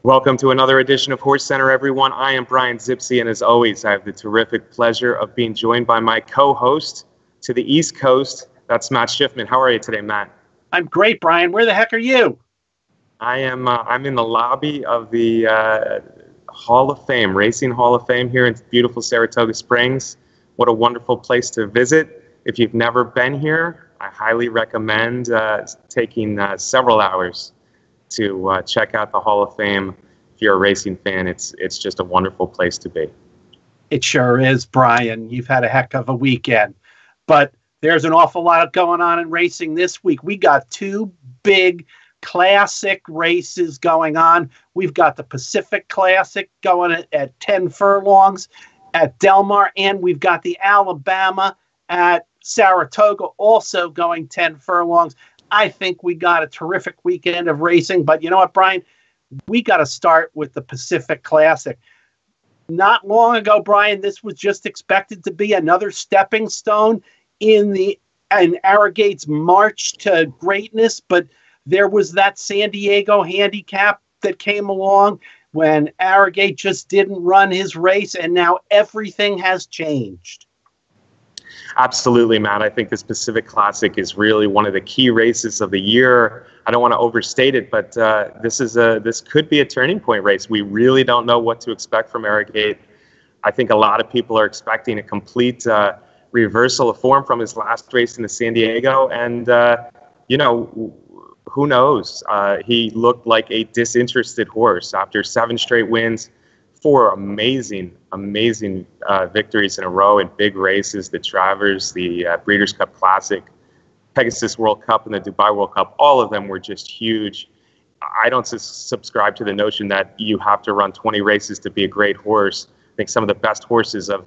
Welcome to another edition of HorseCenter, everyone. I am Brian Zipsey, and as always, I have the terrific pleasure of being joined by my co-host to the East Coast. That's Matt Schiffman. How are you today, Matt? I'm great, Brian. Where the heck are you? I'm in the lobby of the Hall of Fame, Racing Hall of Fame here in beautiful Saratoga Springs. What a wonderful place to visit. If you've never been here, I highly recommend taking several hours to check out the Hall of Fame. If you're a racing fan, it's just a wonderful place to be. It sure is, Brian. You've had a heck of a weekend. But there's an awful lot going on in racing this week. We got two big classic races going on. We've got the Pacific Classic going at 10 furlongs at Del Mar, and we've got the Alabama at Saratoga also going 10 furlongs. I think we got a terrific weekend of racing, but you know what, Brian? We got to start with the Pacific Classic. Not long ago, Brian, this was just expected to be another stepping stone in Arrogate's march to greatness, but there was that San Diego handicap that came along when Arrogate just didn't run his race, and now everything has changed. Absolutely, Matt. I think this Pacific Classic is really one of the key races of the year. I don't want to overstate it, but this could be a turning point race. We really don't know what to expect from Arrogate. I think a lot of people are expecting a complete reversal of form from his last race in the San Diego, and who knows? He looked like a disinterested horse after 7 straight wins. 4 amazing victories in a row in big races, the Travers, the Breeders' Cup Classic, Pegasus World Cup, and the Dubai World Cup. All of them were just huge. I don't subscribe to the notion that you have to run 20 races to be a great horse. I think some of the best horses of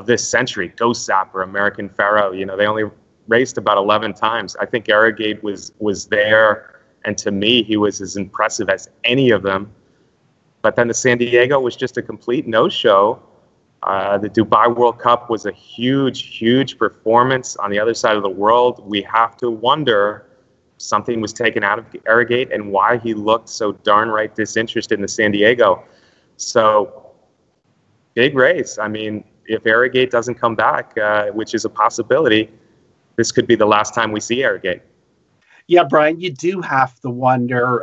this century, Ghost Zapper, American Pharaoh, they only raced about 11 times. I think Arrogate was there, and to me, he was as impressive as any of them. But then the San Diego was just a complete no-show. The Dubai World Cup was a huge performance on the other side of the world. We have to wonder something was taken out of Arrogate and why he looked so darn right disinterested in the San Diego. So, big race. I mean, if Arrogate doesn't come back, which is a possibility, this could be the last time we see Arrogate. Yeah, Brian, you do have to wonder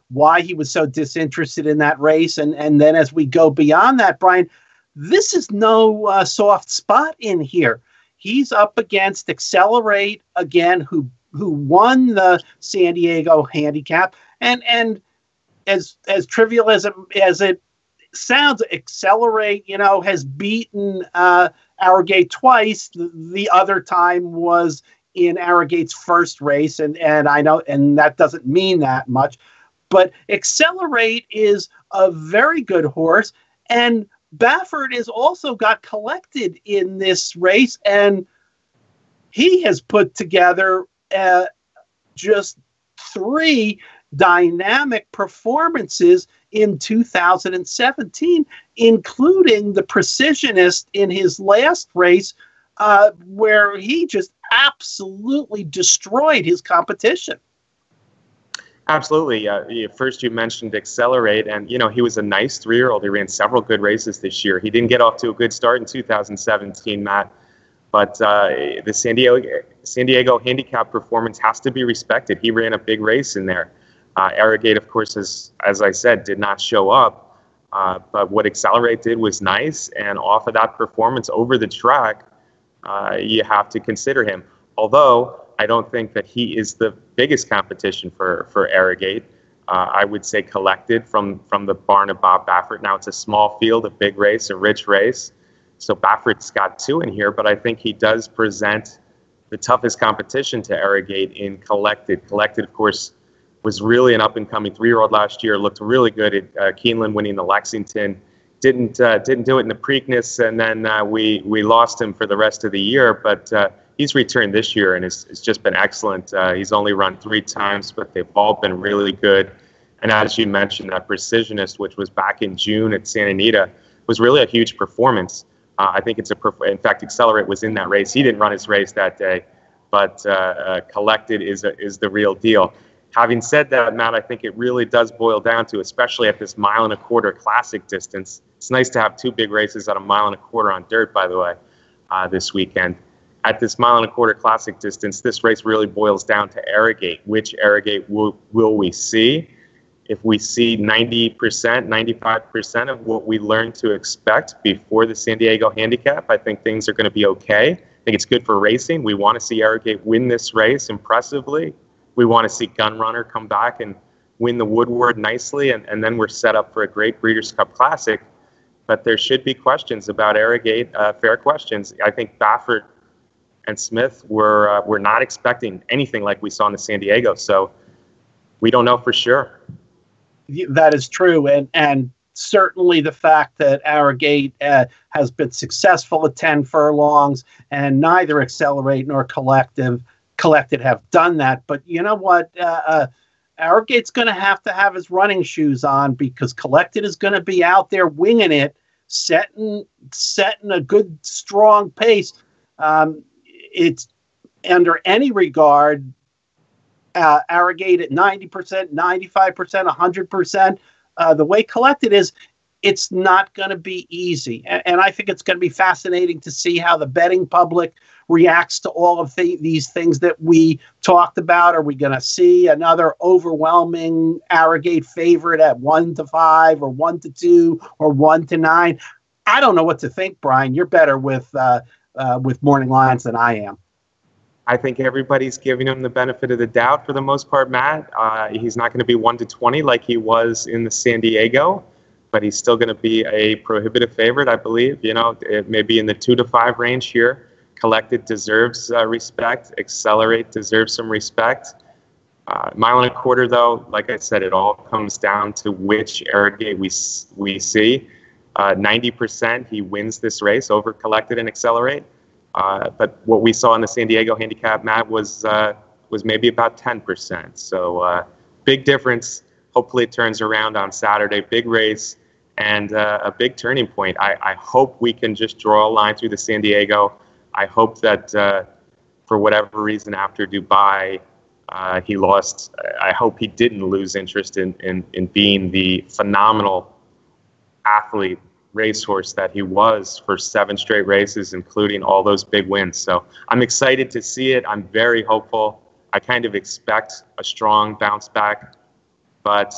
why he was so disinterested in that race. And then as we go beyond that, Brian, this is no soft spot in here. He's up against Accelerate again, who won the San Diego handicap. And as trivial as it sounds, Accelerate, has beaten Arrogate twice. The other time was in Arrogate's first race. And I know, and that doesn't mean that much. But Accelerate is a very good horse, and Baffert has also got collected in this race, and he has put together just 3 dynamic performances in 2017, including the Precisionist in his last race, where he just absolutely destroyed his competition. Absolutely. First, you mentioned Accelerate, and he was a nice 3-year-old. He ran several good races this year. He didn't get off to a good start in 2017, Matt, but the San Diego handicap performance has to be respected. He ran a big race in there. Arrogate, of course, as I said, did not show up, but what Accelerate did was nice, and off of that performance over the track, you have to consider him. Although I don't think that he is the biggest competition for Arrogate. I would say collected from the barn of Bob Baffert. Now it's a small field, a big race, a rich race. So Baffert's got 2 in here, but I think he does present the toughest competition to Arrogate in collected. Collected, of course, was really an up-and-coming 3-year-old last year. Looked really good at Keeneland winning the Lexington. Didn't do it in the Preakness, and then we lost him for the rest of the year. But he's returned this year, and it's just been excellent. He's only run 3 times, but they've all been really good. And as you mentioned, that Precisionist, which was back in June at Santa Anita, was really a huge performance. I think in fact, Accelerate was in that race. He didn't run his race that day, but Collected is the real deal. Having said that, Matt, I think it really does boil down to, especially at this 1.25 mile classic distance. It's nice to have two big races at 1.25 miles on dirt, by the way, this weekend. At this 1.25 mile classic distance, this race really boils down to Arrogate. Which Arrogate will we see? If we see 90%, 95% of what we learned to expect before the San Diego handicap, I think things are going to be okay. I think it's good for racing. We want to see Arrogate win this race impressively. We want to see Gunrunner come back and win the Woodward nicely, and then we're set up for a great Breeders' Cup Classic. But there should be questions about Arrogate, fair questions. I think Baffert and Smith were not expecting anything like we saw in the San Diego, so we don't know for sure. That is true, and certainly the fact that Arrogate has been successful at 10 furlongs, and neither Accelerate nor Collected have done that. But you know what? Arrogate's going to have his running shoes on, because Collected is going to be out there winging it, setting a good, strong pace. It's under any regard, Arrogate at 90%, 95%, 100%. The way Collected is, it's not going to be easy. And I think it's going to be fascinating to see how the betting public reacts to all of these things that we talked about. Are we going to see another overwhelming Arrogate favorite at 1-5 or 1-2 or 1-9? I don't know what to think, Brian. You're better with morning lines than I am. I think everybody's giving him the benefit of the doubt for the most part, Matt. He's not going to be 1-20 like he was in the San Diego, but he's still going to be a prohibitive favorite, I believe. You know, it may be in the 2-5 range here. Collected deserves respect. Accelerate deserves some respect. 1.25 miles, though, like I said, it all comes down to which Arrogate we see. 90% he wins this race over Collected and Accelerate. But what we saw in the San Diego handicap, Matt, was maybe about 10%. So big difference. Hopefully it turns around on Saturday. Big race and a big turning point. I hope we can just draw a line through the San Diego. I hope that for whatever reason after Dubai he lost. I hope he didn't lose interest in being the phenomenal athlete, racehorse that he was for 7 straight races, including all those big wins. So I'm excited to see it. I'm very hopeful. I kind of expect a strong bounce back, but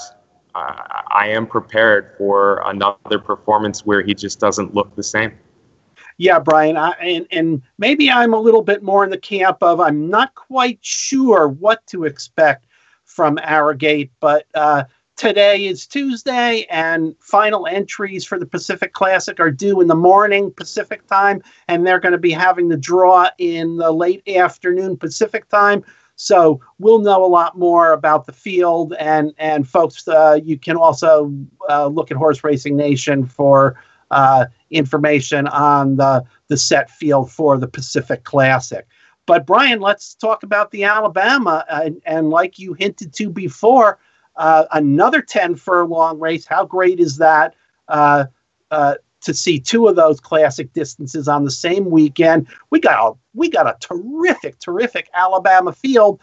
I am prepared for another performance where he just doesn't look the same. Yeah, Brian, and maybe I'm a little bit more in the camp of I'm not quite sure what to expect from Arrogate, but today is Tuesday, and final entries for the Pacific Classic are due in the morning Pacific time, and they're going to be having the draw in the late afternoon Pacific time. So we'll know a lot more about the field, and folks, you can also look at Horse Racing Nation for information on the set field for the Pacific Classic. But Brian, let's talk about the Alabama, and like you hinted to before, another 10 furlong race. How great is that to see 2 of those classic distances on the same weekend? We got a terrific Alabama field,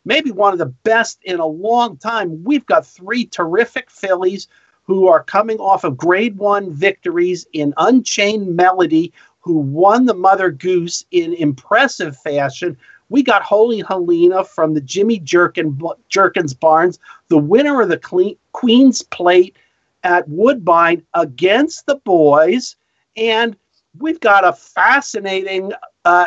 maybe one of the best in a long time. We've got 3 terrific fillies who are coming off of Grade 1 victories in Unchained Melody, who won the Mother Goose in impressive fashion. We got Holy Helena from the Jimmy Jerkins Barns, the winner of the Queen's Plate at Woodbine against the boys. And we've got a fascinating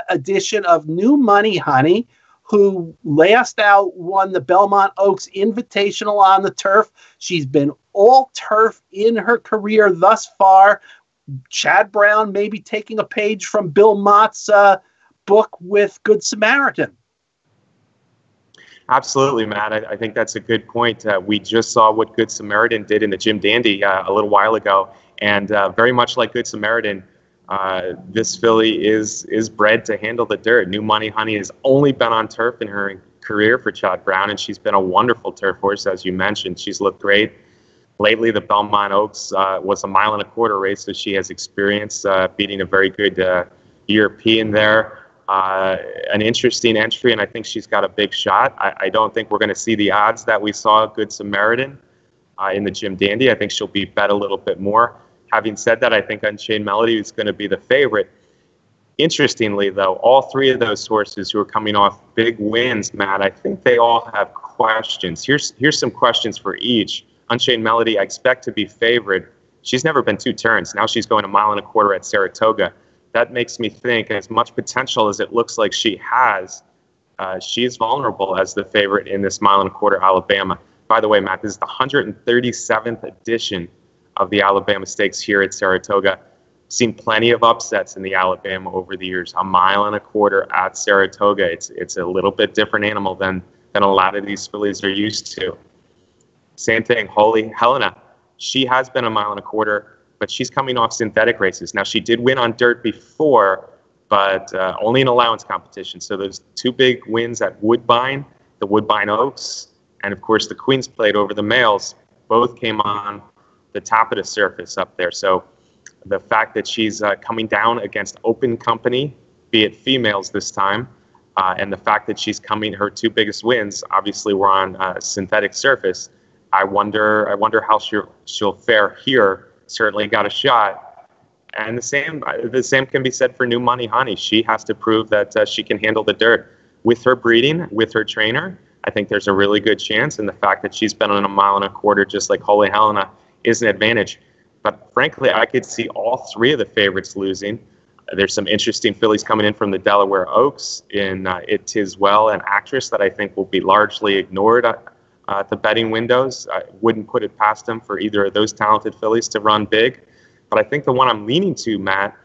edition of New Money Honey, who last out won the Belmont Oaks Invitational on the turf. She's been all turf in her career thus far. Chad Brown maybe taking a page from Bill Mott's book with Good Samaritan. Absolutely, Matt. I think that's a good point. We just saw what Good Samaritan did in the Jim Dandy a little while ago, and very much like Good Samaritan, this filly is bred to handle the dirt. New Money Honey has only been on turf in her career for Chad Brown, and she's been a wonderful turf horse, as you mentioned. She's looked great. Lately, the Belmont Oaks was a 1.25 mile race that she has experienced, beating a very good European there. An interesting entry, and I think she's got a big shot. I don't think we're going to see the odds that we saw Good Samaritan in the Jim Dandy. I think she'll be bet a little bit more. Having said that, I think Unchained Melody is going to be the favorite. Interestingly, though, all three of those horses who are coming off big wins, Matt, I think they all have questions. Here's some questions for each. Unchained Melody, I expect to be favored. She's never been 2 turns. Now she's going 1.25 miles at Saratoga. That makes me think, as much potential as it looks like she has, she is vulnerable as the favorite in this 1.25 mile Alabama. By the way, Matt, this is the 137th edition of the Alabama Stakes here at Saratoga. Seen plenty of upsets in the Alabama over the years. 1.25 miles at Saratoga. It's a little bit different animal than a lot of these fillies are used to. Same thing, Holy Helena. She has been 1.25 miles, but she's coming off synthetic races. Now, she did win on dirt before, but only in allowance competition. So those 2 big wins at Woodbine, the Woodbine Oaks, and of course the Queen's Plate over the males, both came on the top of the surface up there. So the fact that she's coming down against open company, be it females this time, and the fact that she's coming, her 2 biggest wins, obviously were on synthetic surface. I wonder how she'll fare here. Certainly got a shot. And the same can be said for New Money Honey. She has to prove that she can handle the dirt. With her breeding, with her trainer, I think there's a really good chance. And the fact that she's been on 1.25 miles, just like Holy Helena, is an advantage. But frankly, I could see all 3 of the favorites losing. There's some interesting fillies coming in from the Delaware Oaks in It Tis Well, an actress that I think will be largely ignored at the betting windows. I wouldn't put it past them for either of those talented fillies to run big. But I think the one I'm leaning to, Matt,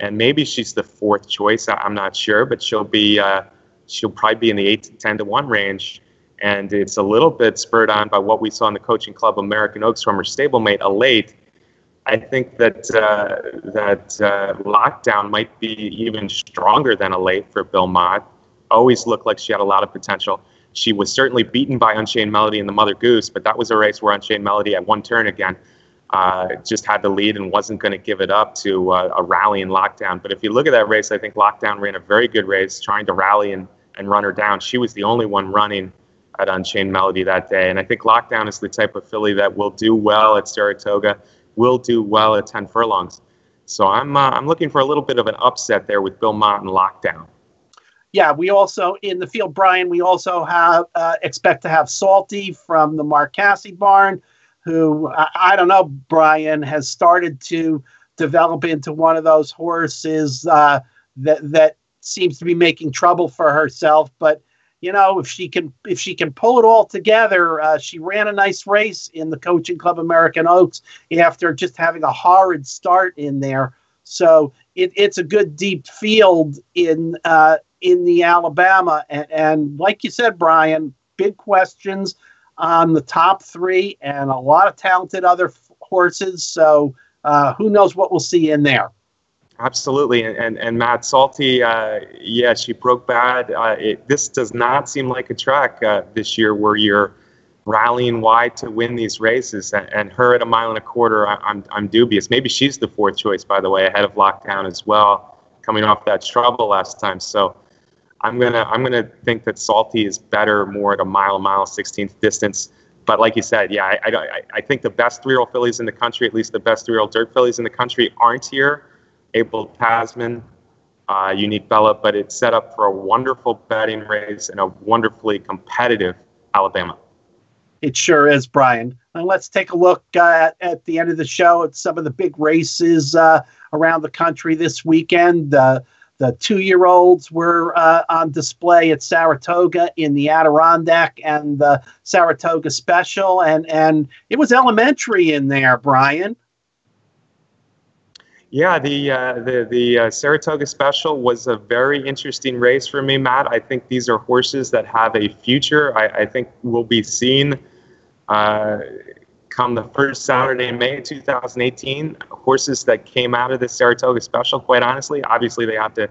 and maybe she's the 4th choice, I'm not sure, but she'll probably be in the 8 to 10 to 1 range. And it's a little bit spurred on by what we saw in the Coaching Club American Oaks from her stablemate, Elate. I think that Lockdown might be even stronger than Elate for Bill Mott. Always looked like she had a lot of potential. She was certainly beaten by Unchained Melody in the Mother Goose, but that was a race where Unchained Melody at 1 turn again just had the lead and wasn't going to give it up to a rallying Lockdown. But if you look at that race, I think Lockdown ran a very good race trying to rally and run her down. She was the only one running at Unchained Melody that day. And I think Lockdown is the type of filly that will do well at Saratoga, will do well at 10 furlongs. So I'm looking for a little bit of an upset there with Bill Mott and Lockdown. Yeah, we also, in the field, Brian, we also have expect to have Salty from the Mark Casse barn, who, I don't know, Brian, has started to develop into one of those horses that seems to be making trouble for herself. But, you know, if she can pull it all together, she ran a nice race in the Coaching Club American Oaks after just having a horrid start in there. So it's a good deep field in the Alabama. And like you said, Brian, big questions on the top 3 and a lot of talented other horses. So who knows what we'll see in there. Absolutely. And Matt, Salty, she broke bad. This does not seem like a track this year where you're rallying wide to win these races. And her at 1.25 miles, I'm dubious. Maybe she's the 4th choice, by the way, ahead of Lockdown as well, coming off that trouble last time. So I'm gonna think that Salty is better more at a mile 16th distance. But like you said, yeah, I think the best 3-year-old fillies in the country, at least the best 3-year-old dirt fillies in the country, aren't here. Abel Tasman, Unique Bella, but it's set up for a wonderful betting race and a wonderfully competitive Alabama. It sure is, Brian. And let's take a look at the end of the show at some of the big races around the country this weekend. The 2-year-olds were on display at Saratoga in the Adirondack and the Saratoga Special, and it was elementary in there, Brian. Yeah, the Saratoga Special was a very interesting race for me, Matt. I think these are horses that have a future. I think we'll be seen come the first Saturday in May 2018. Horses that came out of the Saratoga Special, quite honestly. Obviously, they have to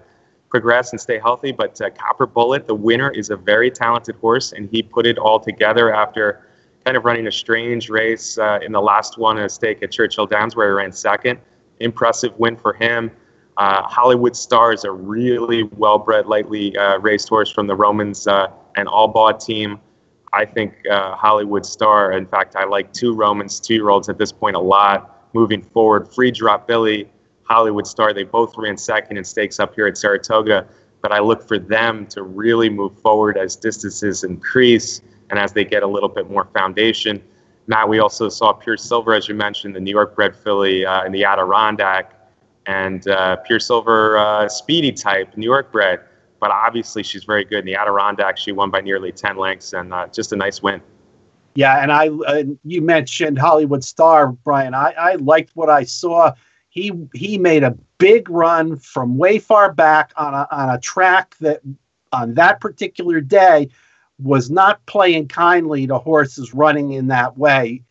progress and stay healthy, but Copper Bullet, the winner, is a very talented horse, and he put it all together after kind of running a strange race in the last one, a stake at Churchill Downs, where he ran 2nd. Impressive win for him. Hollywood Star is a really well-bred, lightly raced horse from the Romans and Allbaugh team. I think Hollywood Star, in fact, I like 2 Romans 2-year-olds at this point a lot. Moving forward, Free Drop Billy, Hollywood Star, they both ran second in stakes up here at Saratoga, but I look for them to really move forward as distances increase and as they get a little bit more foundation. Matt, we also saw Pure Silver, as you mentioned, the New York bred filly in the Adirondack, and Pure Silver speedy type, New York bred, but obviously she's very good. In the Adirondack, she won by nearly 10 lengths, and just a nice win. Yeah, and you mentioned Hollywood Star, Brian. I liked what I saw. He made a big run from way far back on a track that on that particular day was not playing kindly to horses running in that way.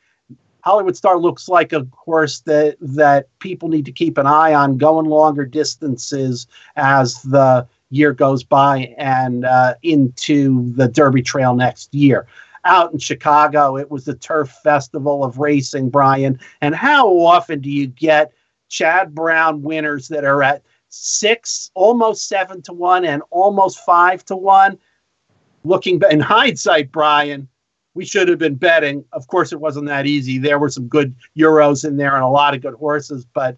Hollywood Star looks like a horse that people need to keep an eye on going longer distances as the year goes by and into the Derby Trail next year. Out in Chicago, it was the Turf Festival of Racing, Brian. And how often do you get Chad Brown winners that are at 6, almost 7-1 and almost 5-1? Looking in hindsight, Brian, we should have been betting. Of course, it wasn't that easy. There were some good Euros in there and a lot of good horses, but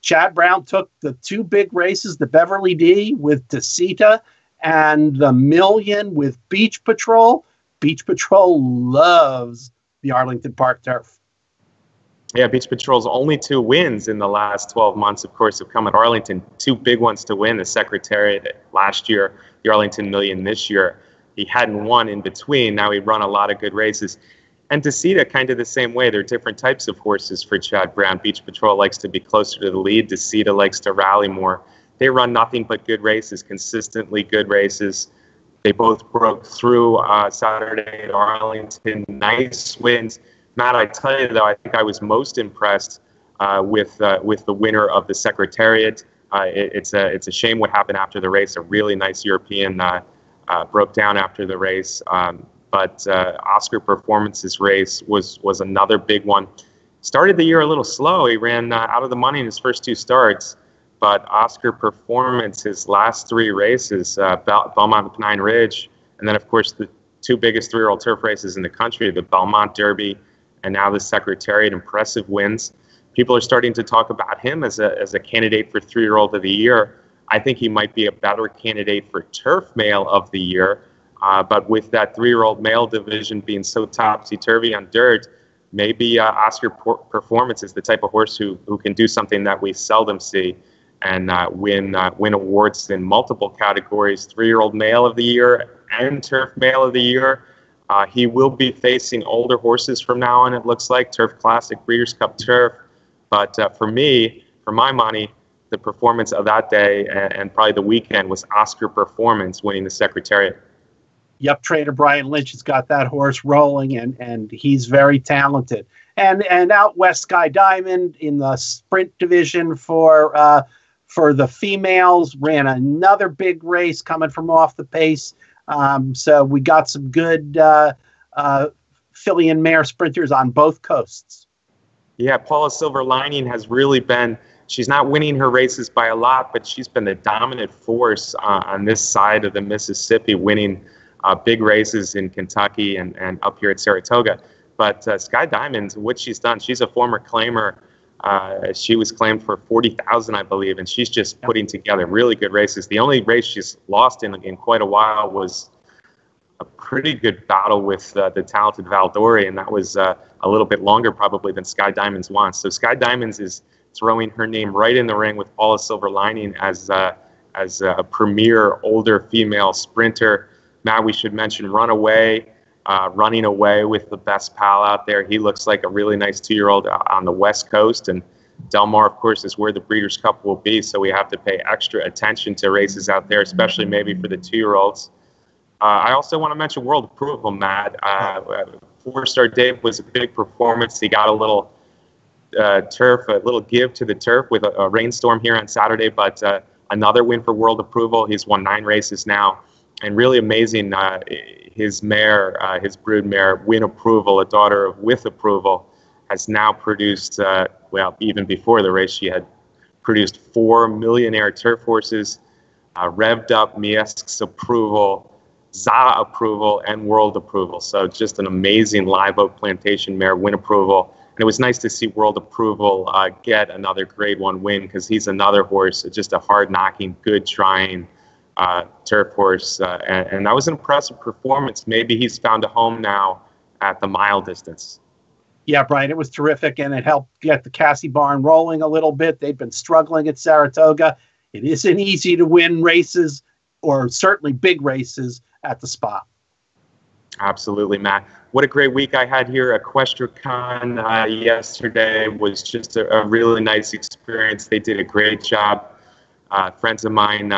Chad Brown took the 2 big races, the Beverly D with Tacita and the Million with Beach Patrol. Beach Patrol loves the Arlington Park turf. Yeah, Beach Patrol's only 2 wins in the last 12 months, of course, have come at Arlington. 2 big ones to win, the Secretariat last year, the Arlington Million this year. He hadn't won in between. Now he run a lot of good races. And Tacita, kind of the same way. They're different types of horses for Chad Brown. Beach Patrol likes to be closer to the lead. Tacita likes to rally more. They run nothing but good races, consistently good races. They both broke through Saturday at Arlington. Nice wins. Matt, I tell you, though, I think I was most impressed with the winner of the Secretariat. It's a shame what happened after the race. A really nice European broke down after the race. But Oscar Performance's race was another big one. Started the year a little slow. He ran out of the money in his first 2 starts. But Oscar Performance, his last 3 races, Belmont Pine Ridge, and then, of course, the 2 biggest 3-year-old turf races in the country, the Belmont Derby and now the Secretariat, impressive wins. People are starting to talk about him as a candidate for 3-year-old of the year. I think he might be a better candidate for turf male of the year. But with that 3-year-old male division being so topsy-turvy on dirt, maybe Oscar Performance is the type of horse who can do something that we seldom see and win awards in multiple categories, 3-year-old male of the year and turf male of the year. He will be facing older horses from now on, it looks like, Turf Classic, Breeders' Cup Turf. But for me, for my money, the performance of that day and probably the weekend was Oscar Performance winning the Secretariat. Yep, Trader Brian Lynch has got that horse rolling, and he's very talented. And out west, Sky Diamond in the sprint division for the females ran another big race coming from off the pace. So we got some good filly and mare sprinters on both coasts. Yeah, Paula Silver Lining has really been, she's not winning her races by a lot, but she's been the dominant force on this side of the Mississippi, winning big races in Kentucky and up here at Saratoga. But Sky Diamond, what she's done, she's a former claimer. She was claimed for $40,000, I believe, and she's just putting together really good races. The only race she's lost in quite a while was a pretty good battle with the talented Valdori, and that was a little bit longer probably than Sky Diamonds wants. So Sky Diamonds is throwing her name right in the ring with Paula Silver Lining as a premier older female sprinter. Now we should mention Runaway. Running away with the best pal out there. He looks like a really nice 2-year-old on the West Coast. And Del Mar, of course, is where the Breeders' Cup will be, so we have to pay extra attention to races out there, especially maybe for the 2-year-olds. I also want to mention World Approval, Matt. 4-Star Dave was a big performance. He got a little turf, a little give to the turf with a rainstorm here on Saturday, but another win for World Approval. He's won 9 races now. And really amazing, his mare, his brood mare, Win Approval, a daughter of With Approval, has now produced, well, even before the race, she had produced 4 millionaire turf horses, revved up Miesque's approval, ZA approval, and World approval. So just an amazing Live Oak Plantation mare win approval. And it was nice to see World approval get another Grade 1 win, because he's another horse, just a hard-knocking, good-trying turf horse. And that was an impressive performance. Maybe he's found a home now at the mile distance. Yeah, Brian, it was terrific, and it helped get the Cassie barn rolling a little bit. They've been struggling at Saratoga. It isn't easy to win races, or certainly big races, at the spot. Absolutely, Matt. What a great week I had here. EquestriaCon yesterday was just a really nice experience. They did a great job. Friends of mine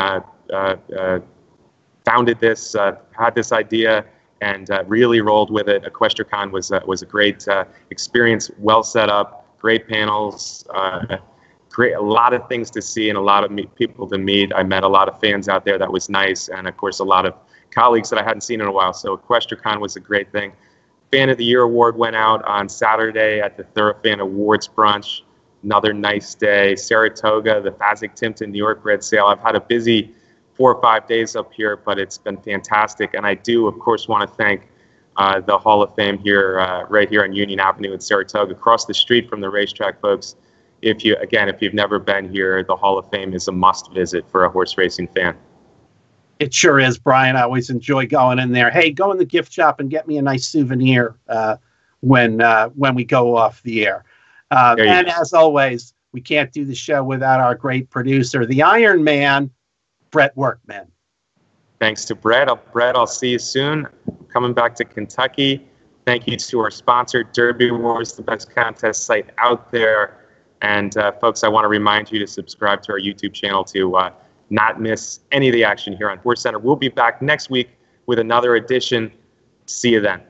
founded this, had this idea, and really rolled with it. EquestriaCon was a great experience, well set up, great panels, a lot of things to see and a lot of people to meet. I met a lot of fans out there. That was nice, and of course a lot of colleagues that I hadn't seen in a while. So EquestriaCon was a great thing. Fan of the Year award went out on Saturday at the Thoroughfan Awards brunch. Another nice day. Saratoga, the Fasig-Timpton New York Bred Sale. I've had a busy 4 or 5 days up here, but it's been fantastic. And I do, of course, want to thank the Hall of Fame here, right here on Union Avenue in Saratoga, across the street from the racetrack, folks. If you've never been here, the Hall of Fame is a must visit for a horse racing fan. It sure is, Brian. I always enjoy going in there. Hey, go in the gift shop and get me a nice souvenir when we go off the air. And as always, we can't do the show without our great producer, the Iron Man, Brett Workman. Thanks to Brett. I'll see you soon. Coming back to Kentucky. Thank you to our sponsor, Derby Wars, the best contest site out there. And folks, I want to remind you to subscribe to our YouTube channel to not miss any of the action here on HorseCenter. We'll be back next week with another edition. See you then.